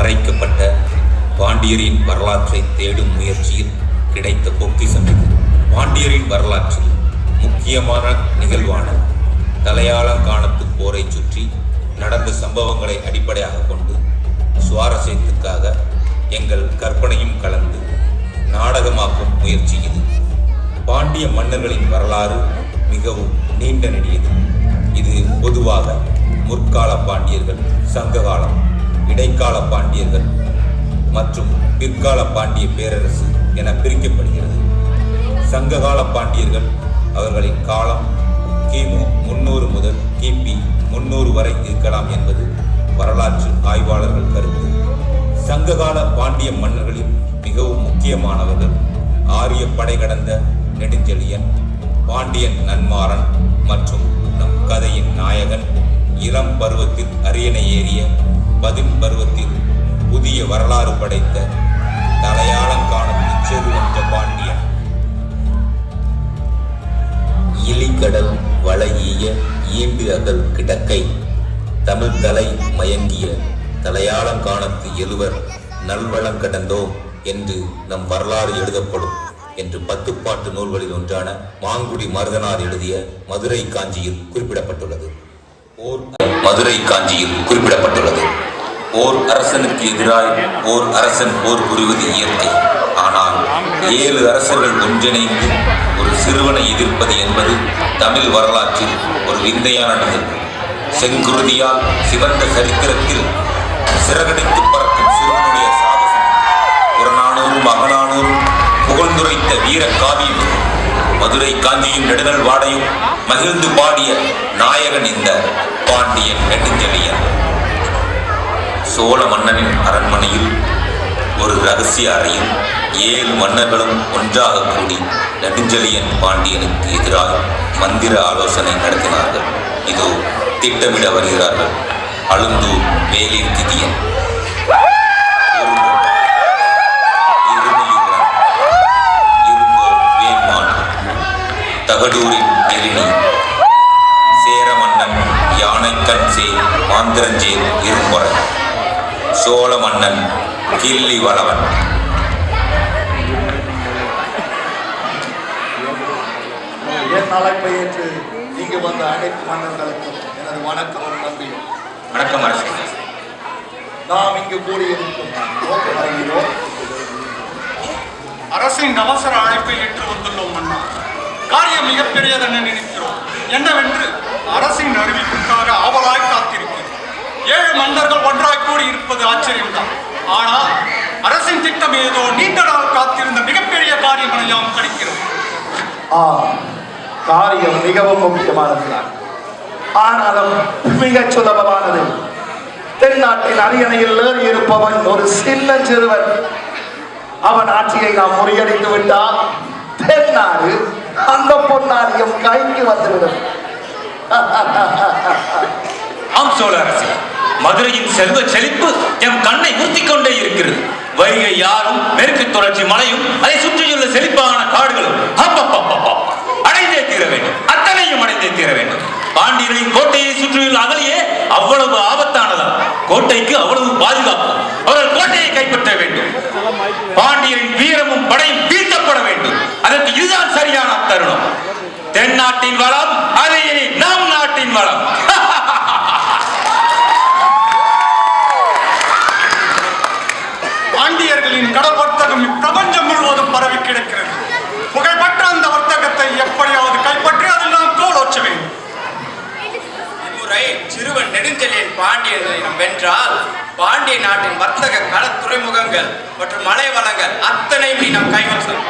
மறைக்கப்பட்ட பாண்டியரின் வரலாற்றை தேடும் முயற்சியில் கிடைத்த பொக்கிஷம் இது. பாண்டியரின் வரலாற்றில் முக்கியமான நிகழ்வான தலையாலங்கானத்து போரை சுற்றி நடந்த சம்பவங்களை அடிப்படையாக கொண்டு சுவாரஸ்யத்துக்காக எங்கள் கற்பனையும் கலந்து நாடகமாக்கும் முயற்சி இது. பாண்டிய மன்னர்களின் வரலாறு மிகவும் நீண்ட நெடியது. இது பொதுவாக முற்கால பாண்டியர்கள், சங்ககாலம், இடைக்கால பாண்டியர்கள் மற்றும் பிற்கால பாண்டிய பேரரசு என பிரிக்கப்படுகிறது. சங்ககால பாண்டியர்கள் அவர்களின் காலம் கிமு 300 முதல் கிபி 300 வரை இருக்கலாம் என்பது வரலாற்று ஆய்வாளர்கள் கருத்து. சங்ககால பாண்டிய மன்னர்களில் மிகவும் முக்கியமானவர்கள் ஆரிய படை கடந்த நெடுஞ்செழியன், பாண்டியன் நன்மாறன் மற்றும் நம் கதையின் நாயகன் இளம் பருவத்தில் அரியணை ஏறிய, பதின் பருவத்தில் புதிய வரலாறு படைத்த தலையாலங்கானத்து செருவஞ்ச பாண்டியன். இலிகடல் வளைய ஈண்டு அகல் கிடக்கை தமிழ் தலை மயங்கிய தலையாலங்கானத்து எழுவர் நல்வளம் கடந்தோம் என்று நம் வரலாறு எழுதப்படும் என்று 10 பாட்டு நூல்களில் ஒன்றான மாங்குடி மருதனார் எழுதிய மதுரை காஞ்சியில் குறிப்பிடப்பட்டுள்ளது. ஓர் அரசனுக்கு எதிராய் ஓர் அரசன் போர் புரிவது இயற்கை. ஆனால் 7 அரசர்கள் ஒன்றிணைந்து ஒரு சிறுவனை எதிர்ப்பது என்பது தமிழ் வரலாற்றில் ஒரு விந்தையான நிகழ்வு. செங்குருதியால் சிவந்த சரித்திரத்தில் சிறகடித்து பறக்கும் சிறுவனுடைய சாகசம் புறநானூறும் அகநானூறும் புகழ்ந்துரைத்த வீர காவியம். மதுரை காஞ்சியும் நெடுநல் வாடையும் மகிழ்ந்து பாடிய நாயகன் இந்த பாண்டியன் நெடுஞ்செழியன். சோழ மன்னனின் அரண்மனையில் ஒரு இரகசிய அறையில் 7 மன்னர்களும் ஒன்றாக கூடி நெடுஞ்செழியன் பாண்டியனுக்கு எதிராக மந்திர ஆலோசனை நடத்தினார்கள். இதோ திட்டமிட வருகிறார்கள். அழுந்தூர் வேலிர் திதியன், தகடூரின் எரிணி, சேரமன்னன் யானைக்கண் சே மாந்திரஞ்சேர் இரும்பொறை, சோழ மன்னன் கிள்ளி வளவன். என் அழைப்பை ஏற்று இங்கு வந்த அனைத்து மன்னர்களுக்கும் எனது வணக்கமும் நன்றியும். வணக்கம் அரசே. நாம் இங்கு கூடியிருக்கும் அரசின் அவசர அழைப்பை ஏற்று வந்துள்ளோம் மன்னா. காரியம் மிகப்பெரியதென நினைக்கிறோம். என்னவென்று அரசின் அறிவிப்புக்காக ஆவலாய் காத்திருக்கிறோம். 7 மன்னர்கள் ஒன்றாய் கூடி இருப்பது ஆச்சரியம்தான். ஆனால் அரசின் திட்டம் ஏதோ நீண்ட நாள் காத்திருந்த மிகப்பெரிய காரியம் என நாம் கணிக்கிறோம். காரியம் மிகவும் முக்கியமானதுதான். ஆனாலும் மிக சுலபமானது. தென்னாட்டின் அரியணையில் ஏறி இருப்பவன் ஒரு சின்ன சிறுவன். அவன் ஆட்சியை நாம் முறியடித்து விட்டால் தென்னாடு அந்த பொன்னாரியம் கைக்கு வந்துவிடும். ஆம் சோழ அரசே, மதுரையின் செல்வ செழிப்பு எம் கண்ணை ஊத்திக் கொண்டே இருக்கிறது. வைகை யாரும், மேற்கு தொடர்ச்சி மலையும், அதை சுற்றியுள்ள செழிப்பான காடுகளும் அடைந்தே தீர வேண்டும். அத்தனையும் அடைந்தே தீர வேண்டும். பாண்டியர்களின் கோட்டையை சுற்றியுள்ள அகலியே அவ்வளவு ஆபத்தானதா? கோட்டைக்கு அவ்வளவு பாதுகாப்பு. அவர்கள் கோட்டையை கைப்பற்ற வேண்டும். பாண்டியரின் வீரமும் படையும் வீழ்த்தப்பட வேண்டும். அதற்கு இதுதான் சரியான தருணம். தென்னாட்டின் வளம் அது இனி நம் நாட்டின் வளம். பாண்டியர்களின் கடல் வர்த்தகம் பிரபஞ்சம் முழுவதும் பரவி கிடக்கிறது. புகழ்பெற்ற அந்த வர்த்தகத்தை எப்படியாவது கைப்பற்றி அதில் நாம் கோலோச்ச வேண்டும். இம்முறை சிறுவன் நெடுஞ்செழியன் பாண்டியர்களிடம் வென்றால் பாண்டிய நாட்டின் வர்த்தக கள துறைமுகங்கள் மற்றும் மலை வளங்கள் அத்தனையும் நாம் கைவசம்.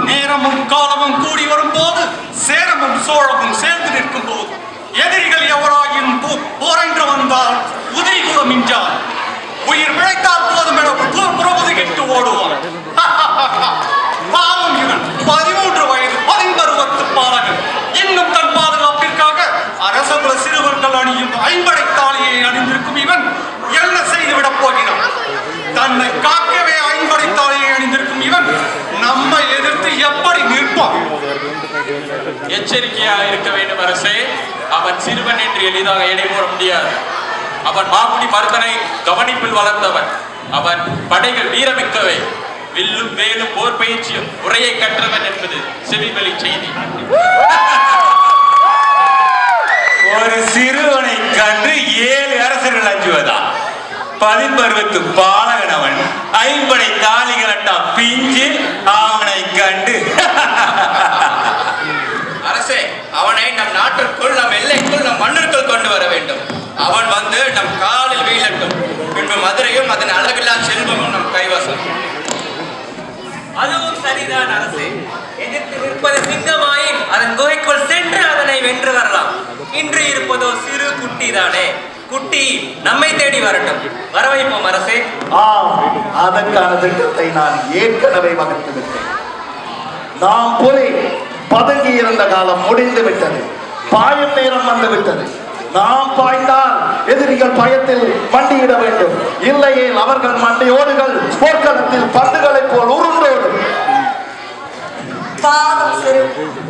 நேரமும் காலமும் கூடி வரும் போது, சேரமும் சோழமும் சேர்ந்து நிற்கும் போது, எதிரிகள் எவராயினும் போரென்று வந்தால் உதவி கூட மிஞ்சார். உயிர் பிழைத்தால் போதும் என புறமுது கெட்டு ஓடுவான். பாவம் இவன் 13 வயது 10 பாலகன். இன்னும் தன் பாதுகாப்பிற்காக அரசகுல சிறுவர்கள் அணியும் 50 தாலியை அணிந்திருக்கும் இவன் என்ன செய்துவிடப் போகிறான்? தன்னை காக்கவே 50 தாலியை அணிந்திருக்கும் இவன் நம்மை எதிர்த்து எப்படி நிற்பான்? எச்சரிக்கையாக இருக்க வேண்டும் அரசே. அவன் சிறுவன் என்று எளிதாக எடை போட முடியாது. அவன் மாகுடி மருதனை கவனிப்பில் வளர்ந்தவன். அவன் படைகள் வீரமிக்கவை. வில்லும் வேலும் போர் பயிற்சியும் உரையை கற்றவன் என்பது செவிவழி செய்தி. ஒரு சிறுவனை கண்டு 7 அரசர்கள் அஞ்சுவதா? 10 பாலகனவன் 50 தாலிகளட்டா பிஞ்சு அவனை கண்டு. அரசே, அவனை நம் நாட்டிற்குள், நம் எல்லைக்குள், நம் மண்ணிற்குள் கொண்டு வர வேண்டும். அவன் வந்து நம் காலில் வீழட்டும். பின்பு மதுரையும் அதன் அளவில்லா செல்வமும் நம் கைவசம். அதுவும் சரிதான் அரசே. எதிர்த்து நிற்பது சிங்கமாயின் அதன் குகைக்குள் சென்று அதனை வென்று வரலாம். இன்று இருப்பதோ சிறு குட்டி தானே. குட்டி நம்மை தேடி வரட்டும். வரவைப்போம் அரசே. அதற்கான திட்டத்தை நான் ஏற்கனவே வகுத்து விட்டேன். நாம் புலி பதுங்கி இருந்த காலம் முடிந்து விட்டது. பாயும் நேரம் வந்து விட்டது. நாம் பாய்ந்தால் எதிரிகள் பயத்தில் மண்டியிட வேண்டும். இல்லையே அவர்கள் மண்டையோடுகள் போர்க்களத்தில் பந்துகளை போல் உருண்டோடும். பாவம் சிறு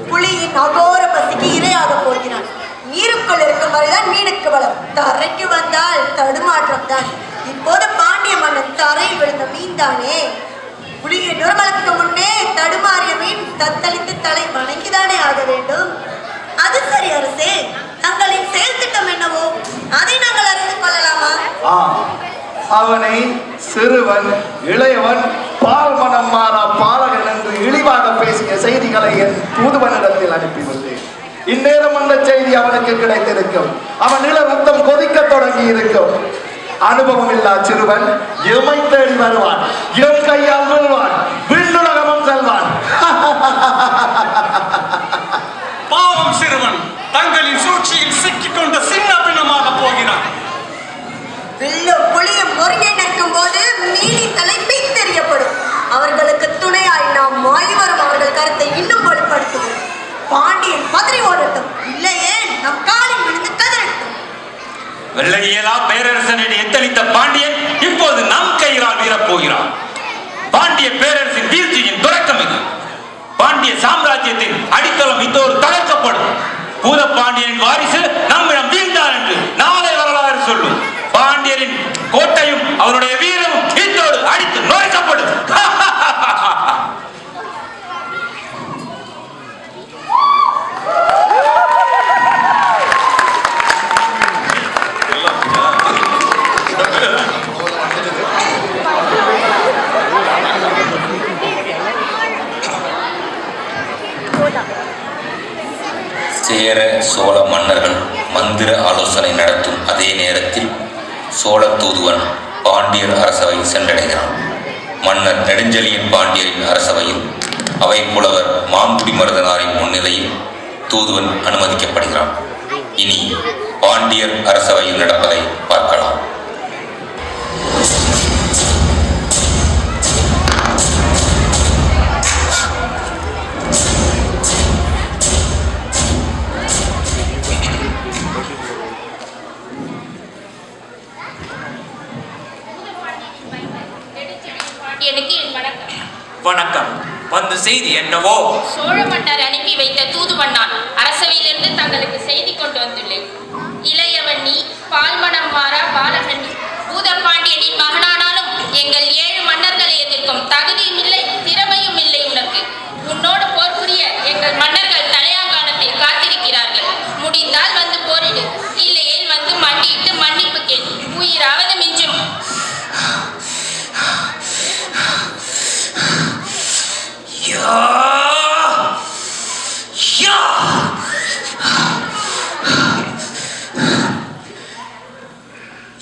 புலியின் அகோர பசிக்கு இரையாக போகிறான். நீருக்குள் இருக்கும் வரைதான் மீனுக்கு வளம். தரைக்கு வந்தால் தடுமாற்றம் தான். இப்போது பாண்டிய மன்னன் தரையில் விழுந்த மீன் தானே. புலியை நுரமலுக்கு முன்னே தடுமாறிய மீன் தத்தளித்து தலை வணங்கிதானே ஆக வேண்டும். அது சரி அரசே, தங்களின் செயல் திட்டம் என்னவோ அதை நாங்கள் அறிந்து கொள்ளலாமா? அவனை சிறுவன், இளையவன், பால் மனம் மாறா பாலகன் என்று இழிவாக பேசிய செய்திகளை என் தூதுவனிடத்தில் அனுப்பிவிட்டேன். இந்நேரம் அந்த செய்தி அவனுக்கு கிடைத்திருக்கும். அவன் இள ரத்தம் கொதிக்க தொடங்கி இருக்கும். அனுபவம் இல்லா சிறுவன் எமை தேடி வருவான். எம் கையால் விழுவான். விண்ணுலகமும் செல்வான். பாவம் சிறுவன் தங்களின் சூழ்ச்சியில் சிக்கிக்கொண்ட சின்ன பின்னமாக போகிறான். வில்லும் புலியும் ஒருங்கே நிற்கும் போது மீனின் தலை பின்தெறியப்படும். அவர்களுக்கு துணையாய் நாம் மாய்வரும் அவர்கள் கருத்தை இன்னும் வலுப்படுத்துவோம். பாண்டியன் பதறி ஓடட்டும். இல்லையே நம் காலில் விழுந்து கதறட்டும். வெள்ளையியலா பேரரசனை எத்தளித்த பாண்டியன் இப்போது நம் கையிலால் வீரப்போகிறான். பாண்டிய பேரரசின் வீழ்ச்சியின் தொடக்கம் இது. பாண்டிய சாம்ராஜ்யத்தின் அடித்தளம் இதோடு தகர்க்கப்படும். பூத பாண்டியனின் வாரிசு நம்மிடம் வீழ்ந்தார் என்று நாளை வரலாறு சொல்லும். பாண்டியரின் கோட்டையும் அவருடைய வீரமும் இதோடு அடித்து நுழைக்கப்படும். சேர சோழ மன்னர்கள் மந்திர ஆலோசனை நடத்தும் அதே நேரத்தில் சோழ தூதுவன் பாண்டியர் அரசவை சென்றடைகிறான். மன்னர் நெடுஞ்செழியன் பாண்டியரின் அரசவையில் அவை புலவர் மாங்குடி மருதனாரின் முன்னிலையில் தூதுவன் அனுமதிக்கப்படுகிறான். இனி பாண்டியர் அரசவையில் நடப்பதை பார்க்கலாம். வணக்கம். வந்த செய்தி என்னவோ? சோழ மன்னர் அனுப்பி வைத்த தூதுவன் நான் அரசவையிலிருந்து தங்களுக்கு செய்தி கொண்டு வந்துள்ளேன். இளையவண்ணி பால்மணம் மாறா பாலகண்ணி பூதப்பாண்டியனின் மகனானாலும் எங்கள் 7 மன்னர்களை எதிர்க்கும் தகுதியும் இல்லை, திறமையும் இல்லை உனக்கு. உன்னோடு போர் புரிய எங்கள் மன்னர்கள் தலையாங்கானத்தில் காத்திருக்கிறார்கள். முடிந்தால் வந்து போரிடு, இல்லையேல் வந்து மண்டியிட்டு மன்னிப்பு கேள். உயிராவது மிஞ்சும்.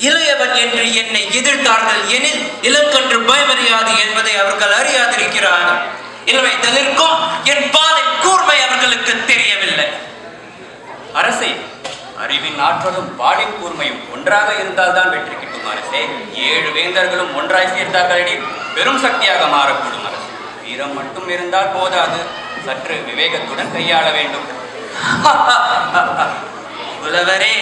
இளையவன் என்று என்னை எதிர்த்தார்கள் எனில் இலக்கன்று பயமறியாது என்பதை அவர்கள் அறியாதிருக்கிறார்கள். இளவை தளிர்க்கும் என் பாலின் கூர்மை அவர்களுக்கு தெரியவில்லை. அரசே, அறிவின் ஆற்றலும் பாலின் கூர்மையும் ஒன்றாக இருந்தால்தான் வெற்றி கிட்டும் அரசே. 7 வேந்தர்களும் ஒன்றாய் சேர்ந்தார்கள் பெரும் சக்தியாக மாறக்கூடும் அரசு. வீரம் மட்டும் இருந்தால் போதாது, சற்று விவேகத்துடன் கையாள வேண்டும். புலவரே,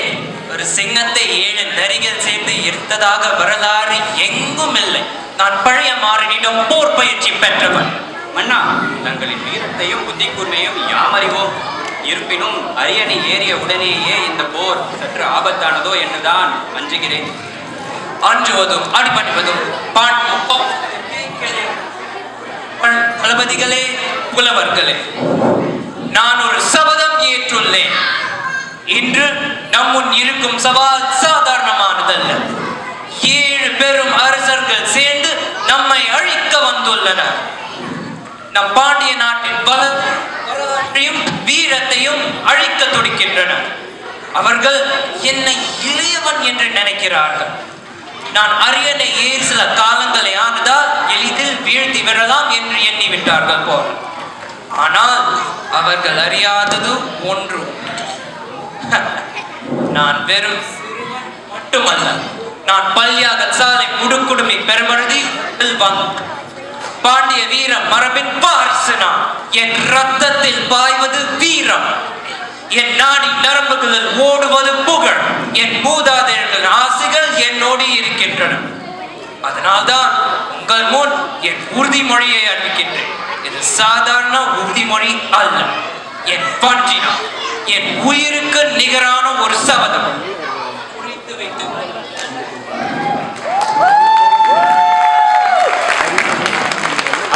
ஒரு சிங்கத்தை 7 நரிகள் சேர்ந்து எடுத்ததாக வரலாறு எங்கும் இல்லை. நான் பழைய மாறனிடம் போர் பயிற்சி பெற்றவன். மன்னா, தங்களின் வீரத்தையும் புத்தி கூர்மையும் யாம் அறிவோம். இருப்பினும் அரியணை ஏறிய உடனேயே இந்த போர் சற்று ஆபத்தானதோ என்றுதான் அஞ்சுகிறேன். அஞ்சுவதும் அடிபணிவதும் தளபதிகளே, புலவர்களே, நான் ஒரு சபதம் ஏற்றுள்ளேன். இன்று நம்முன் இருக்கும் சவால் சாதாரணமானதல்ல. 7 பெரும் அரசர்கள் சேர்ந்து நம்மை அழிக்க வந்துள்ளனர். நம் பாண்டிய நாட்டின் வரலாற்றையும் வீரத்தையும் அழிக்க துடிக்கின்றனர். அவர்கள் என்னை இளையவன் என்று நினைக்கிறார்கள். நான் அரியணை ஏறி சில காலங்களை ஆனதால் எளிதில் வீழ்த்தி விடலாம் என்று எண்ணிவிட்டார்கள் போல். ஆனால் அவர்கள் அறியாதது ஒன்று, நான் வெறும் மட்டுமல்ல, நான் பல்யாக சாலை முடுக்குடுமி பெருமழுதி பாண்டிய வீரம் மரபின் வாரிசு நான். என் ரத்தத்தில் பாய்வது வீரம், என் நாடி நரம்புகளில் ஓடுவது புகழ். என் மூதாதையர்கள் ஆசைகள் என்னோடு இருக்கின்றன. அதனால்தான் உங்கள் முன் என் உறுதிமொழியை அறிவிக்கின்றேன். இது சாதாரண உறுதிமொழி அல்ல, என் பற்றினா, என் உயிருக்கு நிகரான ஒரு சபதம். குறித்து வைத்து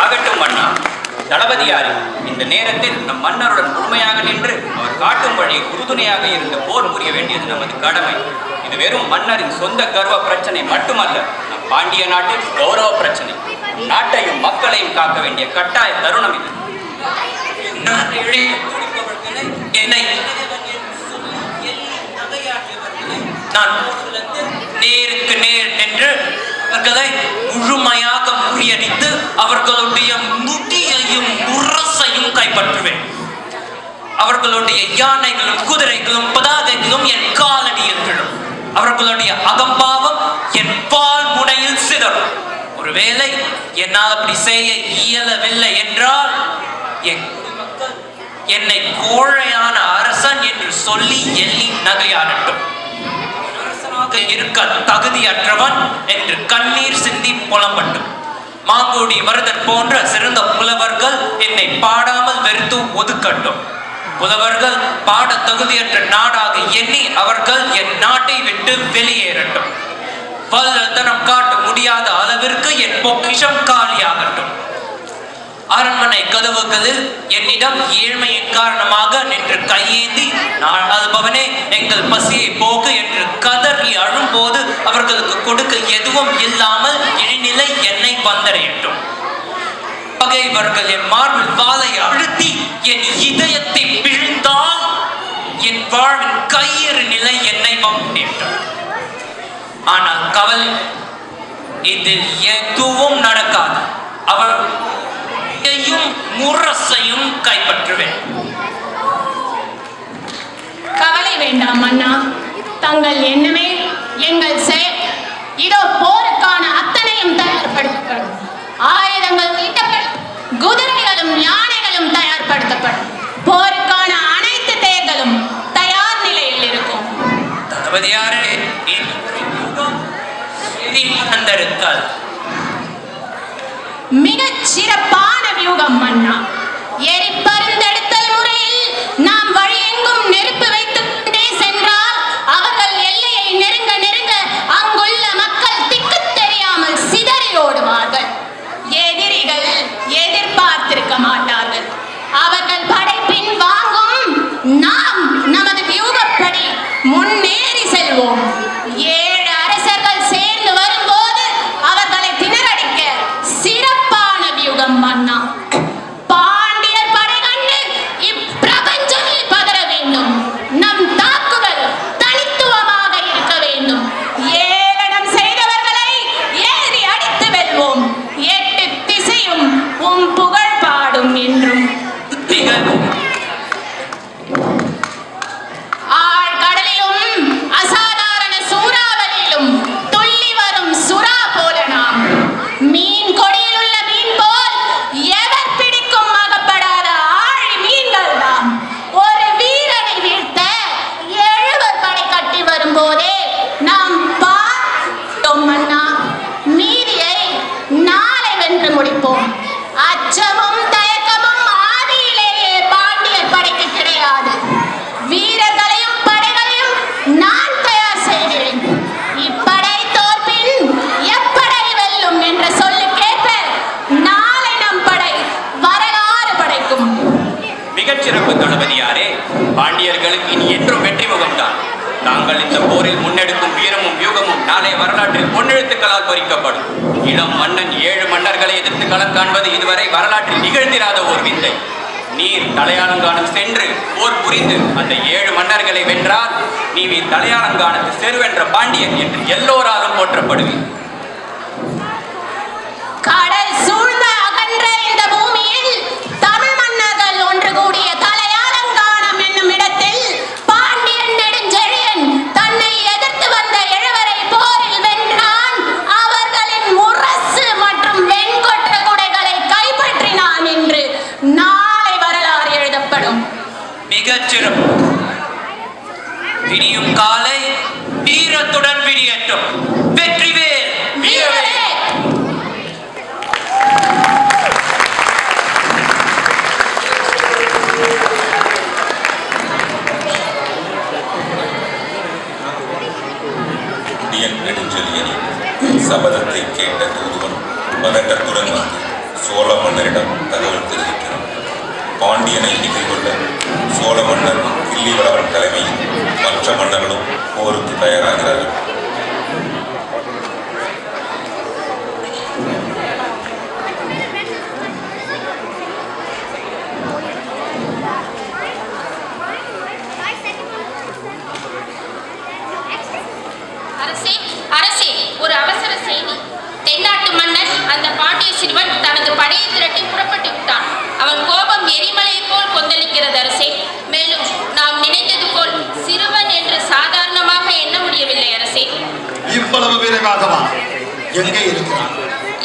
ஆகட்டும் மன்னா. தளபதியாரே, இந்த நேரத்தில் நம் மன்னருடன் முழுமையாக நின்று அவர் காட்டும் வழியை உறுதுணையாக இருந்து போர் புரிய வேண்டியது நமது கடமை. இது வெறும் மன்னரின் சொந்த கர்வ பிரச்சனை மட்டுமல்ல, நம் பாண்டிய நாட்டின் கௌரவ பிரச்சனை. நாட்டையும் மக்களையும் காக்க வேண்டிய கட்டாய தருணம் இது. நான் நேருக்கு நேர் நின்று அவர்களை முழுமையாக முறியடித்து அவர்களுடைய முடியையும் முரசையும் கைப்பற்றுவேன். அவர்களுடைய யானைகளும் குதிரைகளும் பதாகைகளும் என் காலடியில் விழும். அவர்களுடைய அகம்பாவம் என் பால் முனையில் சிதறும். ஒருவேளை என்னால் அப்படி செய்ய இயலவில்லை என்றால் என் குடிமக்கள் என்னை கோழையான அரசன் என்று சொல்லி எள்ளி நகையாடட்டும். இருக்க தகுதியற்றவன் என்று கண்ணீர் சிந்தி புலம்பட்டும். மாங்கோடி மருதர் போன்ற சிறந்த புலவர்கள் என்னை பாடாமல் வெறுத்து ஒதுக்கட்டும். புலவர்கள் பாட தகுதியற்ற நாடாக எண்ணி அவர்கள் என் நாட்டை விட்டு வெளியேறட்டும். வல்லத்தனம் காட்ட முடியாத அளவிற்கு என் பொக்கிஷம் காலியாகட்டும். அரண்மனை கதவுகளில் என்னிடம் ஏழ்மையின் காரணமாக நின்று கையேந்தி நாளாள்பவனே எங்கள் பசியை போக்கு என்று கதறி அழும்போது அவர்களுக்கு கொடுக்க எதுவும் இல்லாமல் இழிநிலை என்னை வந்தடையட்டும். பகைவர்கள் என் மார்பில் வாளை அழுத்தி என் இதயத்தை பிழிந்தால் என் வாழ்வின் கையறு நிலை என்னை வந்தடையட்டும். ஆனால் கவலை, இதில் எதுவும் நடக்காது. அவர் முரசையும் கைப்பற்றுவேன். கவலை வேண்டாம் மன்னா, தங்கள் எண்ணமே எங்கள் செயல். இதோ போருக்கான அத்தனையும் தயார்படுத்தப்படும். ஆயுதங்கள் மீட்டப்படும், குதிரைகளும் யானைகளும் தயார்படுத்தப்படும். போருக்கான அனைத்து தேர்களும் தயார் நிலையில் இருக்கும். தளபதியாரே, மிகச் சிறப்பான வியூகம் மன்னா. எரிபருந்தெடுத்தல் முறையில் நாம் வழியெங்கும் நெருப்பு வைத்துக் கொண்டே சென்றால் அவர்கள் எல்லையை நெருங்க நெருங்க அங்குள்ள மக்கள் திக்கு தெரியாமல் சிதறி ஓடுவார்கள். எதிரிகள் எதிர்பார்த்திருக்க மாட்டார்கள். அவர்கள் படைப்பின் வாங்கும். நாம் நமது வியூகப்படி முன்னேறி செல்வோம். 7 அரசர்கள் சேர்ந்து வரும்போது அவர்களை திணறடிக்க சிறப்பான வியூகம் மன்னா. பாண்டியர் படைகள் சிறப்பு தளபதியாரே. பாண்டியர்களுக்கு இனி என்றும் வெற்றி முகம்தான். தாங்கள் இந்த போரில் முன்னெடுக்கும் வீரமும் வியூகமும் நாளை வரலாற்றில் பொன்னெழுத்துக்களால் பொறிக்கப்படும். இளம் மன்னன் 7 மன்னர்களை எதிர்த்து களம் காண்பது இதுவரை வரலாற்றில் நிகழ்ந்திராத ஓர் விந்தை. நீர் தலையாலங்கானம் சென்று போர் புரிந்து அந்த 7 மன்னர்களை வென்றால் நீர் தலையாலங்கானத்து செருவென்ற பாண்டியன் என்று எல்லோராலும் போற்றப்படுவீர். கடல் சூழ்ந்த அகன்ற இந்த பூமியில் தமிழ் மன்னர்கள் ஒன்று கூடிய தலையாலங்கானம் என்னும் இடத்தில் பாண்டியன் நெடுஞ்செழியன் தன்னை எதிர்த்து வந்த 7வரை போரில் வென்றான். அவர்களின் முரசு மற்றும் வெண்கொற்ற குடைகளை கைப்பற்றினான் என்று நாளை வரலாறு எழுதப்படும். மிகச்சிறப்பு. விடியும் காலை வீரத்துடன் விடியட்டும். வெற்றிவேல் வீரவே. நெடுஞ்செழியனின் சபதத்தை கேட்ட தூதுவன் பதட்டத்துடன் வந்து சோழ மன்னரிடம் தகவல் தெரிவிக்கிறான். பாண்டியனை எதிர்கொள்ள சோழ மன்னர் கிள்ளிவளவன் தலைமையில் மற்ற மன்னர்களும் போருக்கு தயாராகிறார்கள். அரசே, அரசே, ஒரு அவசர செய்தி. தென்னாட்டு மன்னன் அந்த பாண்டிய சிறுவன் தனது படையை திரட்டி புறப்பட்டு விட்டான். அவன் கோபம் எரிமலை போல் கொந்தளிக்கிறது அரசே. மேலும் நாம் நினைத்தது போல் சிறுவன் என்று சாதாரணமாக எண்ண முடியவில்லை அரசே. இவ்வளவு விரைவாகவா? எங்கே இருக்கிறான்?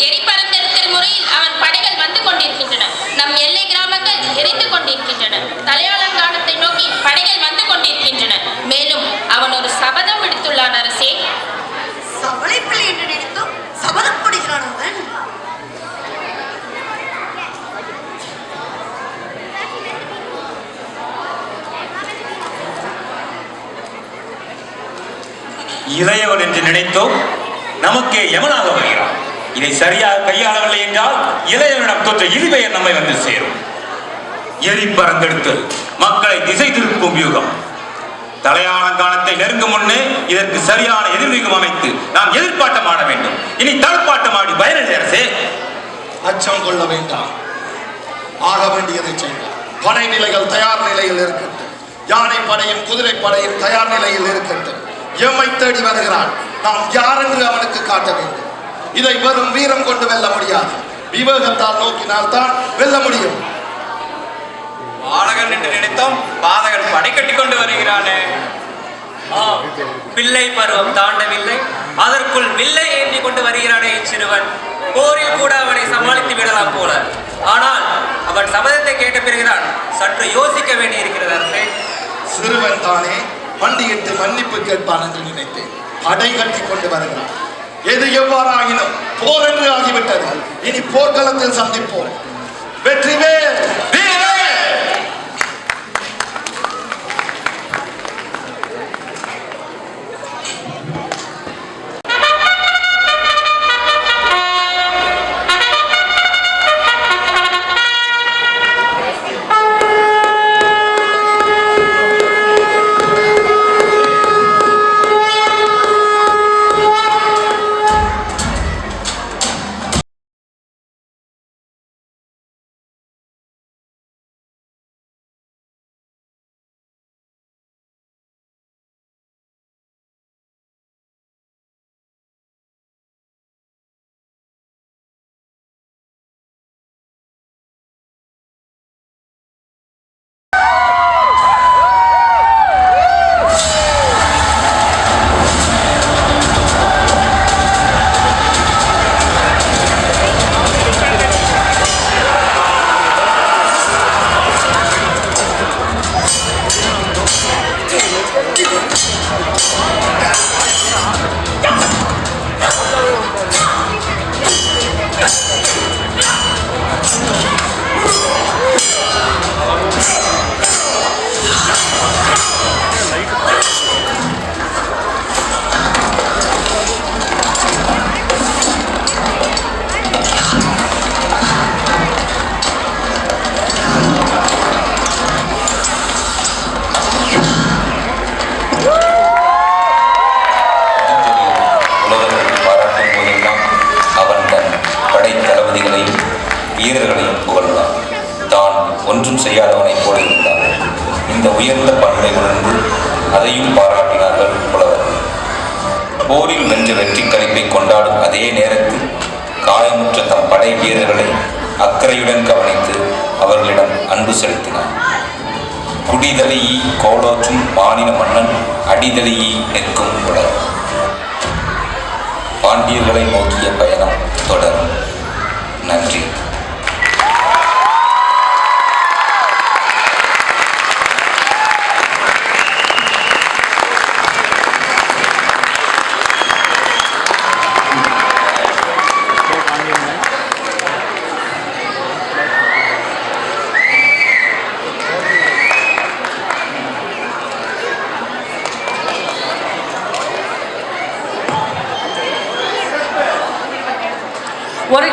எரிபறந்திருக்கிற முறையில் அவன் படைகள் வந்து கொண்டிருக்கின்றன. நம் எல்லை கிராமங்கள் எரிந்து கொண்டிருக்கின்றன. தலையாலங்கானத்தை நோக்கி படைகள் வந்து கொண்டிருக்கின்றன. மேலும் அவன் ஒரு சபதம் எடுத்துள்ளான் அரசே. சபலைப்பிள்ளை என்று நினைத்தும் சபதம் போடுகிறான் அவன். இளையவன் என்று நினைத்தோம் நமக்கே யமனாக வருகிறான். இதை சரியாக கையாளவில்லை என்றால் இளையவனிடம் தோற்ற இழிபெயர் நம்மை வந்து சேரும். எரிபறந்தெடுத்தல் மக்களை திசை திருப்பும் வியூகம். தலையாலங்கானத்தை நெருங்கும் முன்னே இதற்கு சரியான எதிர்வியூகம் அமைத்து நாம் எதிர்ப்பாட்டம் ஆட வேண்டும். இனி தடுப்பாட்டம் ஆடி பயனில்லை அரசே. அச்சம் கொள்ள வேண்டாம். ஆக வேண்டியதை செய்வோம். படை நிலைகள் தயார் நிலையில் இருக்கட்டும். யானை படையும் குதிரை படையும் தயார் நிலையில் இருக்கட்டும். எம்மை தேடி வருகிறான். நாம் யார் என்று அவனுக்கு காட்ட வேண்டும். இதை வெறும் வீரம் கொண்டு வெல்ல முடியாது. விவேகத்தால் நோக்கினால் தான் வெல்ல முடியும். பாலகன் என்று நினைத்தோம் பாதகன் படை கட்டி கொண்டு வருகிறானே. பிள்ளை பருவம் தாண்டவில்லை, அதற்குள் வில்லை ஏந்தி கொண்டு வருகிறானே இச்சிறுவன். போரில் கூட அவனை சமாளித்து விடலாம் போல. ஆனால் அவன் சபதத்தை கேட்ட பிறகுதான் சற்று யோசிக்க வேண்டி இருக்கிறது அரசே. சிறுவன் தானே மண்டியிட்டு மன்னிப்பு கேட்பான் என்று நினைத்தேன். படை கட்டி கொண்டு வருகிறான். எது எவ்வாறாகினும் போர் என்று ஆகிவிட்டது. இனி போர்க்களத்தில் சந்திப்போம். வெற்றிவேல். தெரியாதவனைப் போல இருந்தான். இந்த உயர்ந்த பண்பை உணர்ந்து அதையும் பாராட்டினார்கள் புலவர். போரில் வென்ற வெற்றி களிப்பை கொண்டாடும் அதே நேரத்தில் காயமுற்ற தம் படை வீரர்களை அக்கறையுடன் கவனித்து அவர்களிடம் அன்பு செலுத்தினார். குடிதலையி கோலோச்சும் மாநில மன்னன் அடிதலையி நிற்கும் புலவர். பாண்டியர்களை நோக்கிய பயணம் தொடரும். நன்றி. ஒரு